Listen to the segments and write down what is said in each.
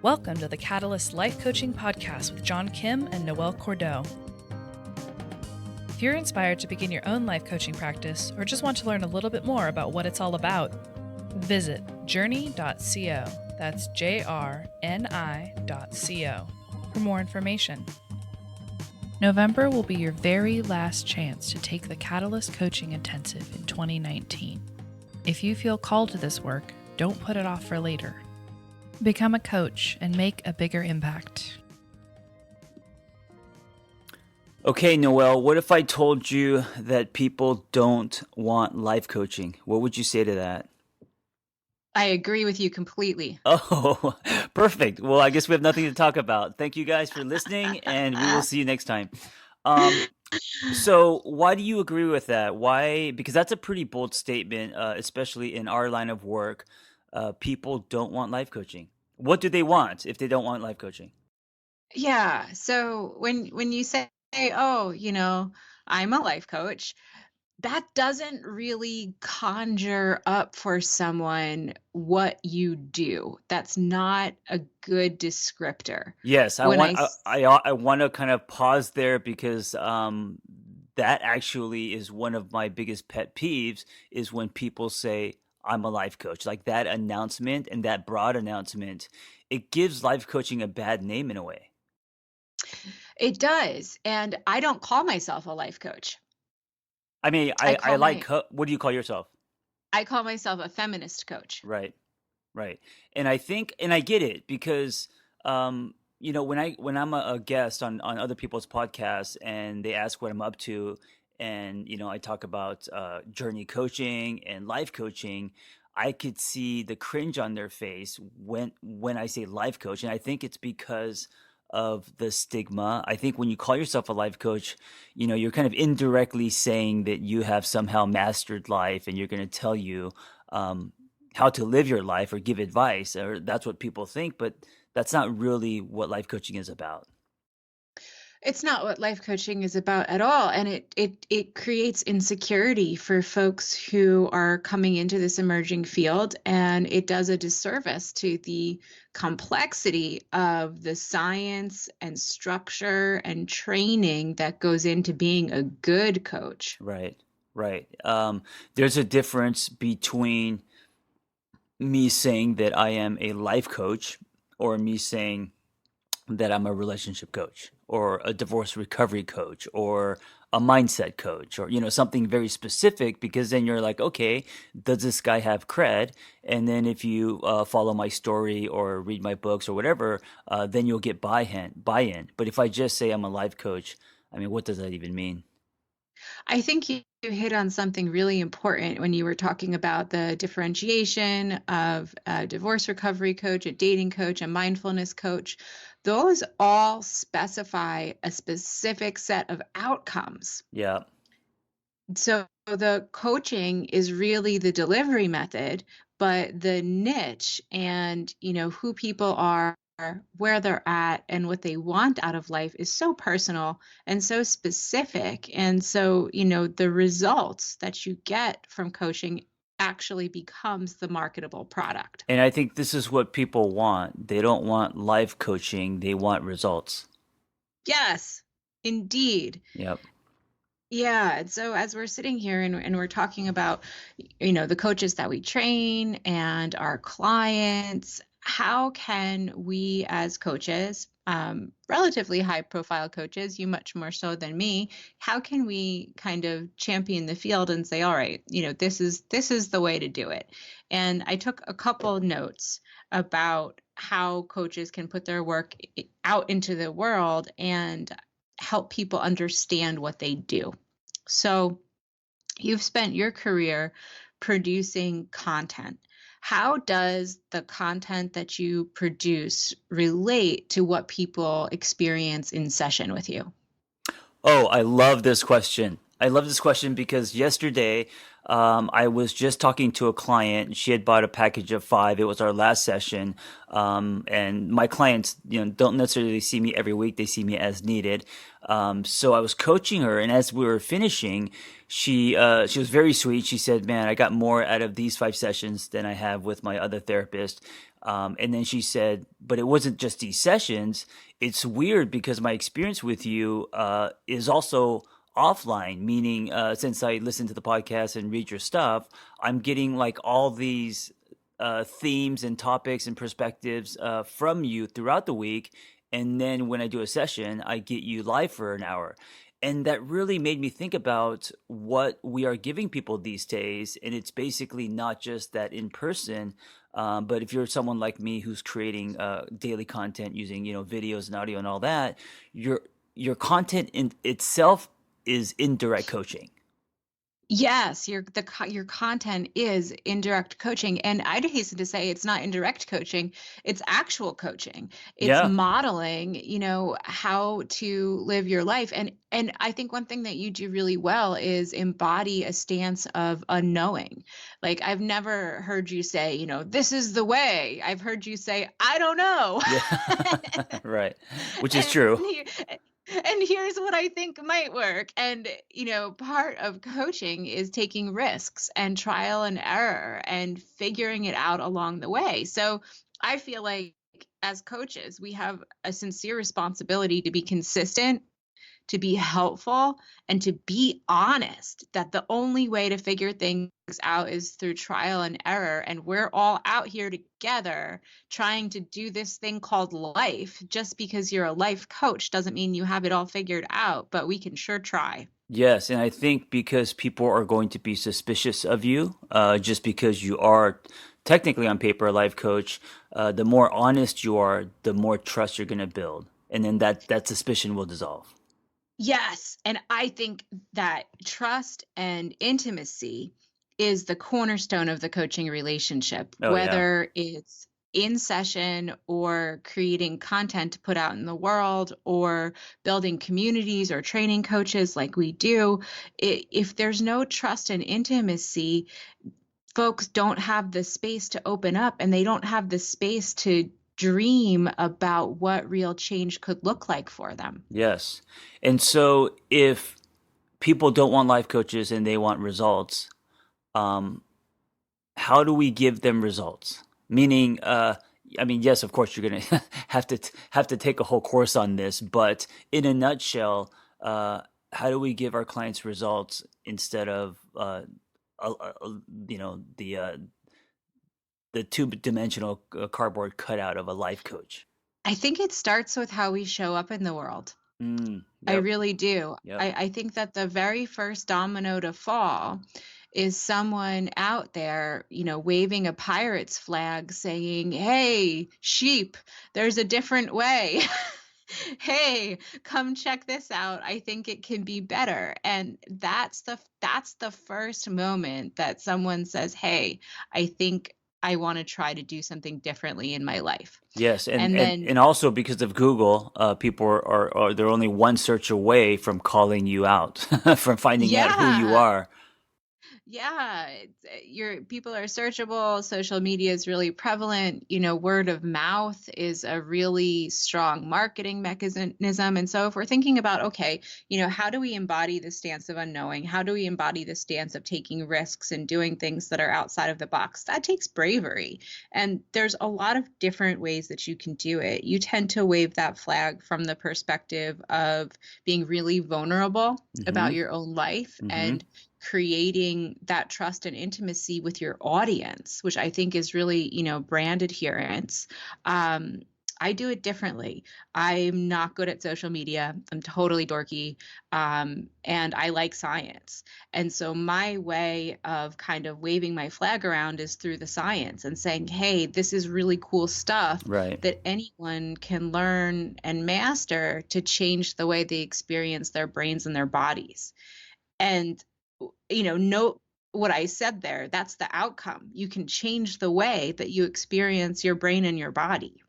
Welcome to the Catalyst Life Coaching Podcast with John Kim and Noelle Cordeaux. If you're inspired to begin your own life coaching practice or just want to learn a little bit more about what it's all about, visit JRNI.co. That's JRNI.co for more information. November will be your very last chance to take the Catalyst Coaching Intensive in 2019. If you feel called to this work, don't put it off for later. Become a coach and make a bigger impact. Okay, Noelle, what if I told you that people don't want life coaching? What would you say to that? I agree with you completely. Oh, perfect. Well, I guess we have nothing to talk about. Thank you guys for listening, and we will see you next time. So why do you agree with that? Why? Because that's a pretty bold statement, especially in our line of work. People don't want life coaching. What do they want if they don't want life coaching? Yeah. So when you say, oh, I'm a life coach, that doesn't really conjure up for someone what you do. That's not a good descriptor. Yes, When I I want to kind of pause there because that actually is one of my biggest pet peeves is when people say I'm a life coach. Like that announcement and that broad announcement, it gives life coaching a bad name in a way. It does, and I don't call myself a life coach. I mean, I I call like my what do you call yourself? I call myself a feminist coach. Right. Right. And I think, and I get it because, when I'm a guest on other people's podcasts and they ask what I'm up to, and I talk about journey coaching and life coaching, I could see the cringe on their face when I say life coach, and I think it's because of the stigma. I think when you call yourself a life coach, you're kind of indirectly saying that you have somehow mastered life, and you're going to tell you. How to live your life or give advice, or that's what people think, but that's not really what life coaching is about. It's not what life coaching is about at all, and it creates insecurity for folks who are coming into this emerging field, and it does a disservice to the complexity of the science and structure and training that goes into being a good coach. Right, right. There's a difference between me saying that I am a life coach or me saying that I'm a relationship coach or a divorce recovery coach or a mindset coach or something very specific, because then you're like, okay, does this guy have cred? And then if you follow my story or read my books or whatever, then you'll get buy-in. But if I just say I'm a life coach, I mean, what does that even mean? I think you hit on something really important when you were talking about the differentiation of a divorce recovery coach, a dating coach, a mindfulness coach. Those all specify a specific set of outcomes. Yeah. So the coaching is really the delivery method, but the niche and who people are, where they're at, and what they want out of life is so personal and so specific. And so, the results that you get from coaching actually becomes the marketable product. And I think this is what people want. They don't want life coaching, they want results. Yes, indeed. Yep. Yeah. And so as we're sitting here and we're talking about, the coaches that we train and our clients, how can we as coaches, relatively high profile coaches, you much more so than me, how can we kind of champion the field and say, all right, this is the way to do it? And I took a couple notes about how coaches can put their work out into the world and help people understand what they do. So you've spent your career producing content. How does the content that you produce relate to what people experience in session with you? Oh, I love this question. I love this question because yesterday I was just talking to a client. She had bought a package of 5. It was our last session, and my clients, don't necessarily see me every week. They see me as needed. So I was coaching her, and as we were finishing, she was very sweet. She said, "Man, I got more out of these 5 sessions than I have with my other therapist." And then she said, but it wasn't just these sessions. It's weird because my experience with you is also offline, meaning since I listen to the podcast and read your stuff, I'm getting like all these themes and topics and perspectives from you throughout the week. And then when I do a session, I get you live for an hour. And that really made me think about what we are giving people these days. And it's basically not just that in person, but if you're someone like me who's creating daily content using, videos and audio and all that, your content in itself is indirect coaching. Yes, your content is indirect coaching, and I'd hasten to say it's not indirect coaching, it's actual coaching. It's Yeah. modeling, how to live your life. And I think one thing that you do really well is embody a stance of unknowing. Like I've never heard you say, this is the way. I've heard you say, I don't know. Yeah. Right. Which is And true. and here's what I think might work. And, part of coaching is taking risks and trial and error and figuring it out along the way. So I feel like as coaches, we have a sincere responsibility to be consistent, to be helpful, and to be honest that the only way to figure things out is through trial and error. And we're all out here together trying to do this thing called life. Just because you're a life coach doesn't mean you have it all figured out, but we can sure try. Yes, and I think because people are going to be suspicious of you, just because you are technically on paper a life coach, the more honest you are, the more trust you're going to build, and then that suspicion will dissolve. Yes. And I think that trust and intimacy is the cornerstone of the coaching relationship, Oh yeah. whether it's in session or creating content to put out in the world or building communities or training coaches like we do. If there's no trust and intimacy, folks don't have the space to open up, and they don't have the space to dream about what real change could look like for them. Yes. And so if people don't want life coaches and they want results, um, how do we give them results? Meaning, I mean, yes, of course, you're going to have to take a whole course on this, but in a nutshell, how do we give our clients results instead of, uh, uh, you know, the two-dimensional cardboard cutout of a life coach? I think it starts with how we show up in the world. I Yep. really do. Yep. I think that the very first domino to fall is someone out there, waving a pirate's flag saying, "Hey, sheep, there's a different way." Hey, come check this out. I think it can be better. And that's the first moment that someone says, "Hey, I think I want to try to do something differently in my life." Yes, and And and then and also because of Google, people are they're only one search away from calling you out, from finding out who you yeah, are. Yeah, your people are searchable. Social media is really prevalent. Word of mouth is a really strong marketing mechanism. And so, if we're thinking about, okay, how do we embody the stance of unknowing? How do we embody the stance of taking risks and doing things that are outside of the box? That takes bravery. And there's a lot of different ways that you can do it. You tend to wave that flag from the perspective of being really vulnerable Mm-hmm. about your own life Mm-hmm. and creating that trust and intimacy with your audience, which I think is really, brand adherence. Um, I do it differently. I'm not good at social media. I'm totally dorky. And I like science. And so my way of kind of waving my flag around is through the science and saying, hey, this is really cool stuff Right. that anyone can learn and master to change the way they experience their brains and their bodies. And note what I said there. That's the outcome. You can change the way that you experience your brain and your body.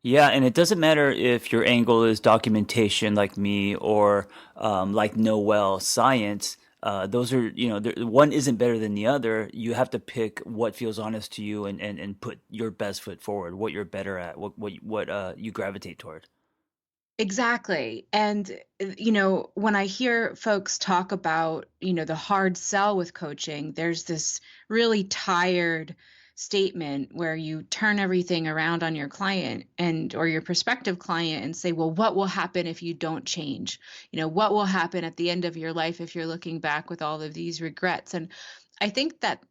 Yeah, and it doesn't matter if your angle is documentation like me or like Noelle science. Those are, one isn't better than the other. You have to pick what feels honest to you and put your best foot forward, what you're better at, what you gravitate toward. Exactly. And, when I hear folks talk about, the hard sell with coaching, there's this really tired statement where you turn everything around on your client and or your prospective client and say, well, what will happen if you don't change? What will happen at the end of your life if you're looking back with all of these regrets? And I think that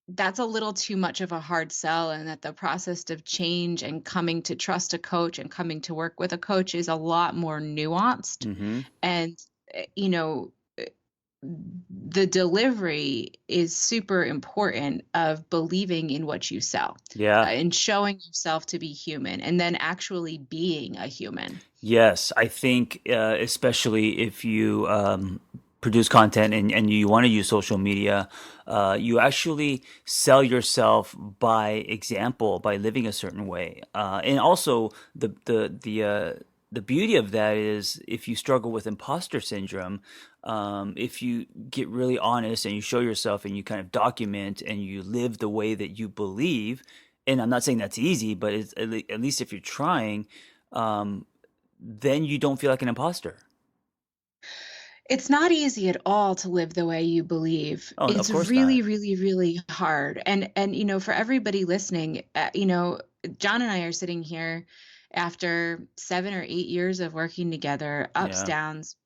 that's a little too much of a hard sell, and that the process of change and coming to trust a coach and coming to work with a coach is a lot more nuanced. Mm-hmm. And eh, you know the delivery is super important of believing in what you sell, Yeah. and showing yourself to be human and then actually being a human. Yes, I think especially if you produce content and you want to use social media, you actually sell yourself by example, by living a certain way. And also the beauty of that is if you struggle with imposter syndrome, if you get really honest and you show yourself and you kind of document and you live the way that you believe, and I'm not saying that's easy, but it's at least if you're trying. Um, then you don't feel like an imposter. It's not easy at all to live the way you believe. Oh, of It's course not. really, really, really hard. And for everybody listening, John and I are sitting here after 7 or 8 years of working together, ups, Yeah. downs,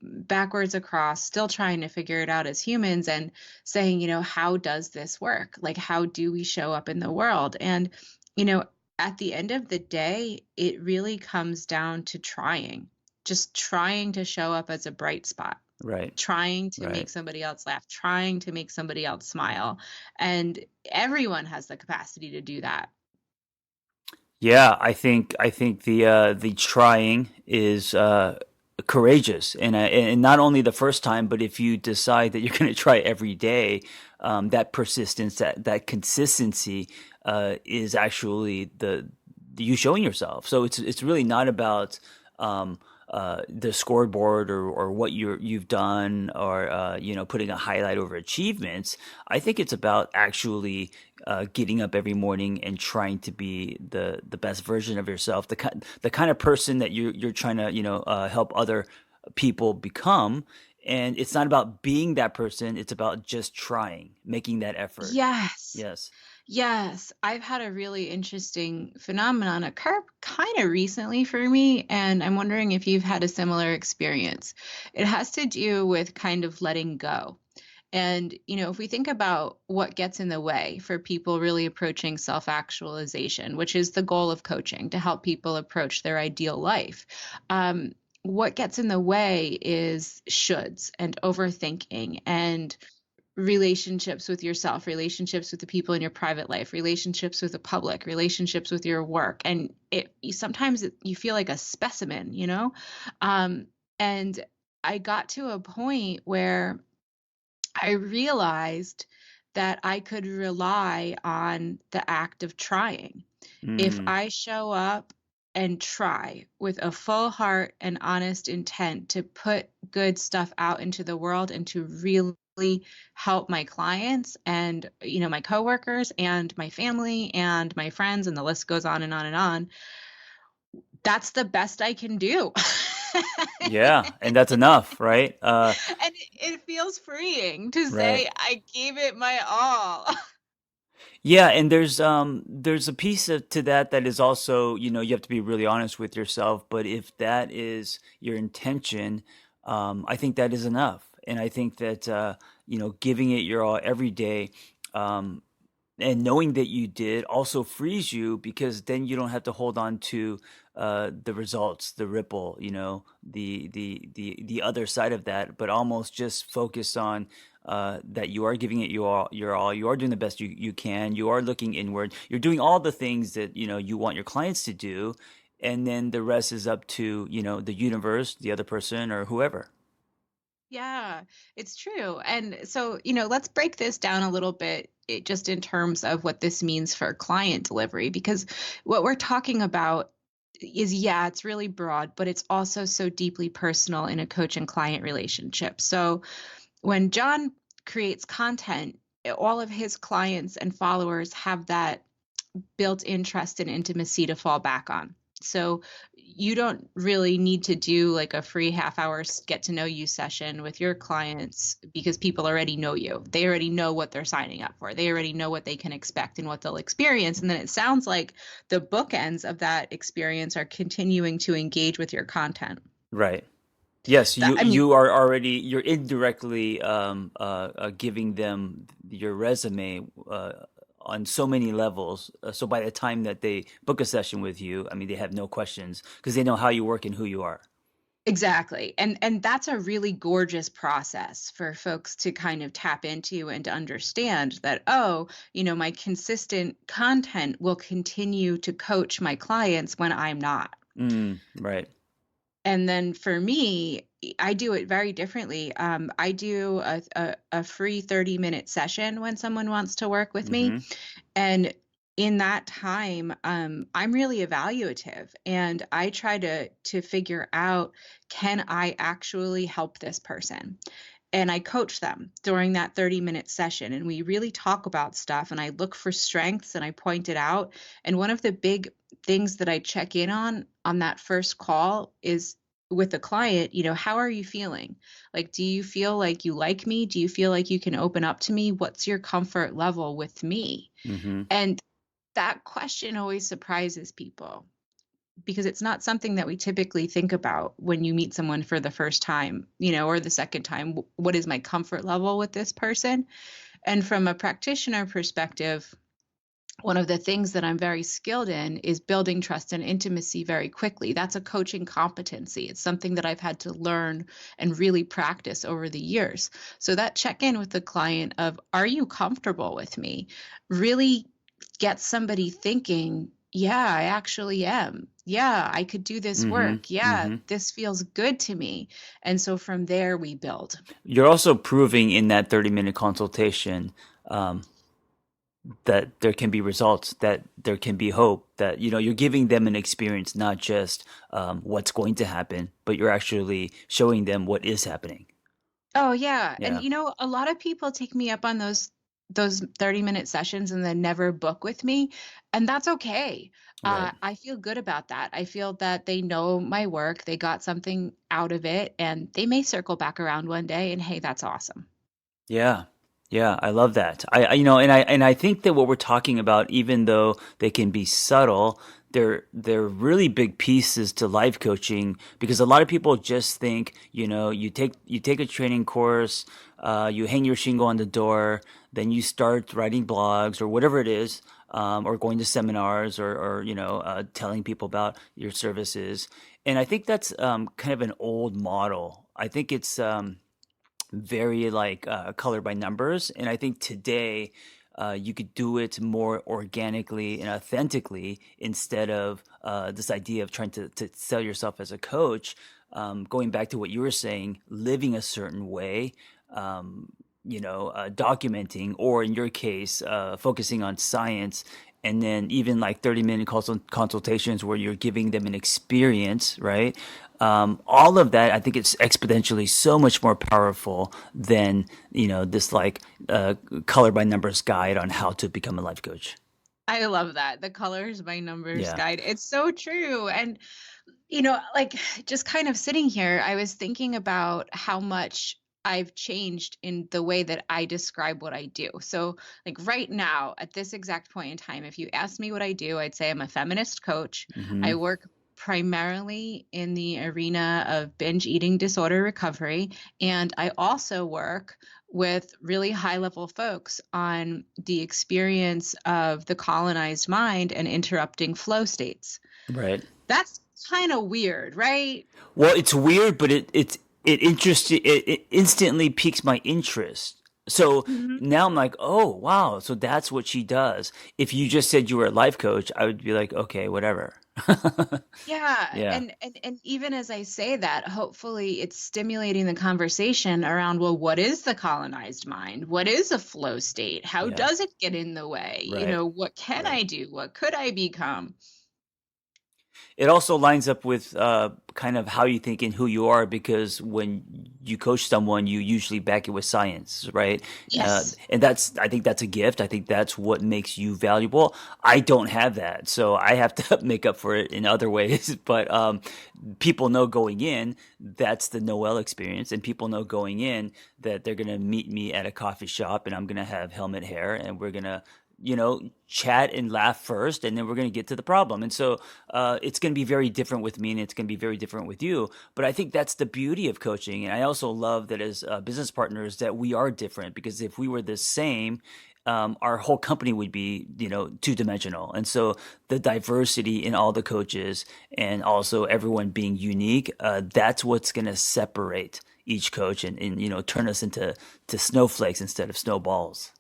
backwards, across, still trying to figure it out as humans, and saying, how does this work? Like, how do we show up in the world? And, you know, at the end of the day, it really comes down to trying, just trying to show up as a bright spot, Right. trying to make Right. somebody else laugh, trying to make somebody else smile. And everyone has the capacity to do that. Yeah, I think the trying is courageous, and not only the first time, but if you decide that you're going to try every day, that persistence, that consistency, is actually the you showing yourself. So it's really not about um, the scoreboard or what you've done or putting a highlight over achievements. I think it's about actually getting up every morning and trying to be the best version of yourself, the kind of person that you're trying to help other people become. And it's not about being that person; it's about just trying, making that effort. Yes. Yes. Yes, I've had a really interesting phenomenon occur kind of recently for me, and I'm wondering if you've had a similar experience. It has to do with kind of letting go. And, if we think about what gets in the way for people really approaching self-actualization, which is the goal of coaching, to help people approach their ideal life, um, what gets in the way is shoulds and overthinking and relationships with yourself, relationships with the people in your private life, relationships with the public, relationships with your work. And sometimes you feel like a specimen, Um, and I got to a point where I realized that I could rely on the act of trying. If Mm, I show up and try with a full heart and honest intent to put good stuff out into the world and to really help my clients and my coworkers and my family and my friends, and the list goes on and on and on, that's the best I can do. yeah, and that's enough, right? And it feels freeing to Right. say I gave it my all. Yeah, and there's a piece to that that is also, you have to be really honest with yourself, but if that is your intention, I think that is enough. And I think that giving it your all every day, um, and knowing that you did also frees you because then you don't have to hold on to the results, the ripple, the other side of that, but almost just focus on that you are giving it your all, you are doing the best you can, you are looking inward, you're doing all the things that you want your clients to do, and then the rest is up to the universe, the other person, or whoever. Yeah, it's true. And so, let's break this down a little bit, just in terms of what this means for client delivery, because what we're talking about is, yeah, it's really broad, but it's also so deeply personal in a coach and client relationship. So when John creates content, all of his clients and followers have that built-in trust and intimacy to fall back on. So you don't really need to do like a free half-hour get to know you session with your clients, because people already know you. They already know what they're signing up for. They already know what they can expect and what they'll experience. And then it sounds like the bookends of that experience are continuing to engage with your content. Right. Yes, That, you I mean, you are already you're indirectly giving them your resume on so many levels. So by the time that they book a session with you, I mean they have no questions because they know how you work and who you are. exactly. And that's a really gorgeous process for folks to kind of tap into and to understand that, oh, my consistent content will continue to coach my clients when I'm not. Right. And then for me, I do it very differently. I do a free 30-minute session when someone wants to work with me. Mm-hmm. And in that time, I'm really evaluative, and I try to figure out, can I actually help this person? And I coach them during that 30-minute session. And we really talk about stuff, and I look for strengths and I point it out. And one of the big things that I check in on that first call is with the client, how are you feeling? Like, do you feel like you like me? Do you feel like you can open up to me? What's your comfort level with me? Mm-hmm. And that question always surprises people, because it's not something that we typically think about when you meet someone for the first time, or the second time. What is my comfort level with this person? And from a practitioner perspective, one of the things that I'm very skilled in is building trust and intimacy very quickly. That's a coaching competency. It's something that I've had to learn and really practice over the years. So that check in with the client of, are you comfortable with me? Really gets somebody thinking, yeah, I actually am. Yeah, I could do this Mm-hmm. work. Yeah, Mm-hmm. this feels good to me. And so from there we build. You're also proving in that 30-minute consultation um, that there can be results, that there can be hope, that you're giving them an experience, not just what's going to happen, but you're actually showing them what is happening. Oh yeah. And Yeah. a lot of people take me up on those 30-minute sessions and then never book with me, and that's okay. Right. I feel good about that. I feel that they know my work, they got something out of it, and they may circle back around one day, and hey, that's awesome. Yeah. Yeah, I love that. And I think that what we're talking about, even though they can be subtle, they're really big pieces to life coaching, because a lot of people just think, you take a training course, you hang your shingle on the door, then you start writing blogs or whatever it is, or going to seminars, or telling people about your services. And I think that's kind of an old model. I think it's very like color by numbers. And I think today you could do it more organically and authentically, instead of this idea of trying to sell yourself as a coach. Going back to what you were saying, living a certain way, documenting, or in your case, focusing on science. And then even like 30-minute consultations where you're giving them an experience, right? All of that, I think it's exponentially so much more powerful than, this like color by numbers guide on how to become a life coach. I love that. The colors by numbers Yeah. guide. It's so true. And like, just kind of sitting here, I was thinking about how much I've changed in the way that I describe what I do. So, like right now, at this exact point in time, if you asked me what I do, I'd say I'm a feminist coach. Mm-hmm. I work primarily in the arena of binge eating disorder recovery, and I also work with really high level folks on the experience of the colonized mind and interrupting flow states. Right. That's kind of weird, right? Well, it's weird, but it instantly piques my interest. So Mhm. now I'm like, oh wow, so that's what she does. If you just said you were a life coach, I would be like, okay, whatever. Yeah, Yeah, and even as I say that, hopefully it's stimulating the conversation around, well, what is the colonized mind? What is a flow state? How yeah, does it get in the way? right, What can right. I do? What could I become? It also lines up with kind of how you think and who you are, because when you coach someone, you usually back it with science, right? Yes. And I think that's a gift. I think that's what makes you valuable. I don't have that, so I have to make up for it in other ways. But people know going in that's the Noelle experience, and people know going in that they're gonna meet me at a coffee shop, and I'm gonna have helmet hair, and we're gonna chat and laugh first, and then we're going to get to the problem. And so it's going to be very different with me, and it's going to be very different with you. But I think that's the beauty of coaching. And I also love that as business partners that we are different, because if we were the same, our whole company would be, two-dimensional. And so the diversity in all the coaches and also everyone being unique, that's what's going to separate each coach and turn us into snowflakes instead of snowballs.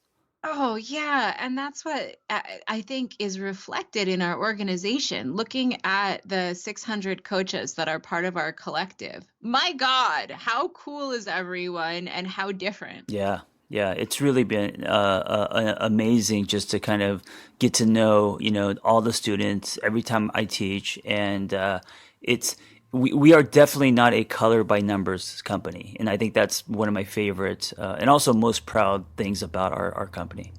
Oh, yeah. And that's what I think is reflected in our organization. Looking at the 600 coaches that are part of our collective. My God, how cool is everyone and how different? Yeah, yeah, it's really been amazing just to kind of get to know, all the students every time I teach, and it's we are definitely not a color by numbers company, and I think that's one of my favorite and also most proud things about our company.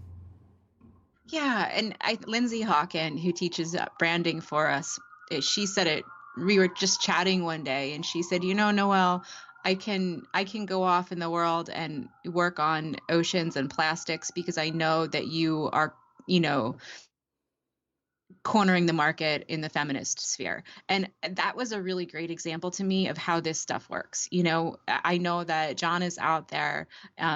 Yeah. And Lindsay Hawken, who teaches branding for us, she said it. We were just chatting one day, and she said, Noelle, I can go off in the world and work on oceans and plastics because I know that you are, you know, cornering the market in the feminist sphere. And that was a really great example to me of how this stuff works. I know that John is out there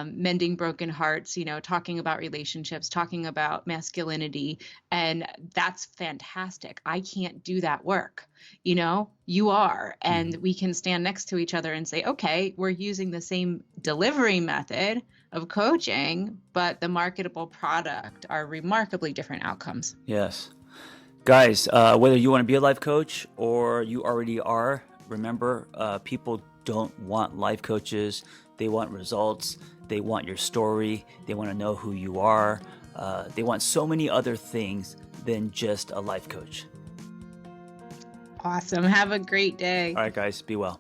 mending broken hearts, talking about relationships, talking about masculinity. And that's fantastic. I can't do that work. You are. And Mhm. we can stand next to each other and say, okay, we're using the same delivery method of coaching, but the marketable product are remarkably different outcomes. Yes. Guys, whether you want to be a life coach or you already are, remember, people don't want life coaches. They want results. They want your story. They want to know who you are. They want so many other things than just a life coach. Awesome. Have a great day. All right, guys, be well.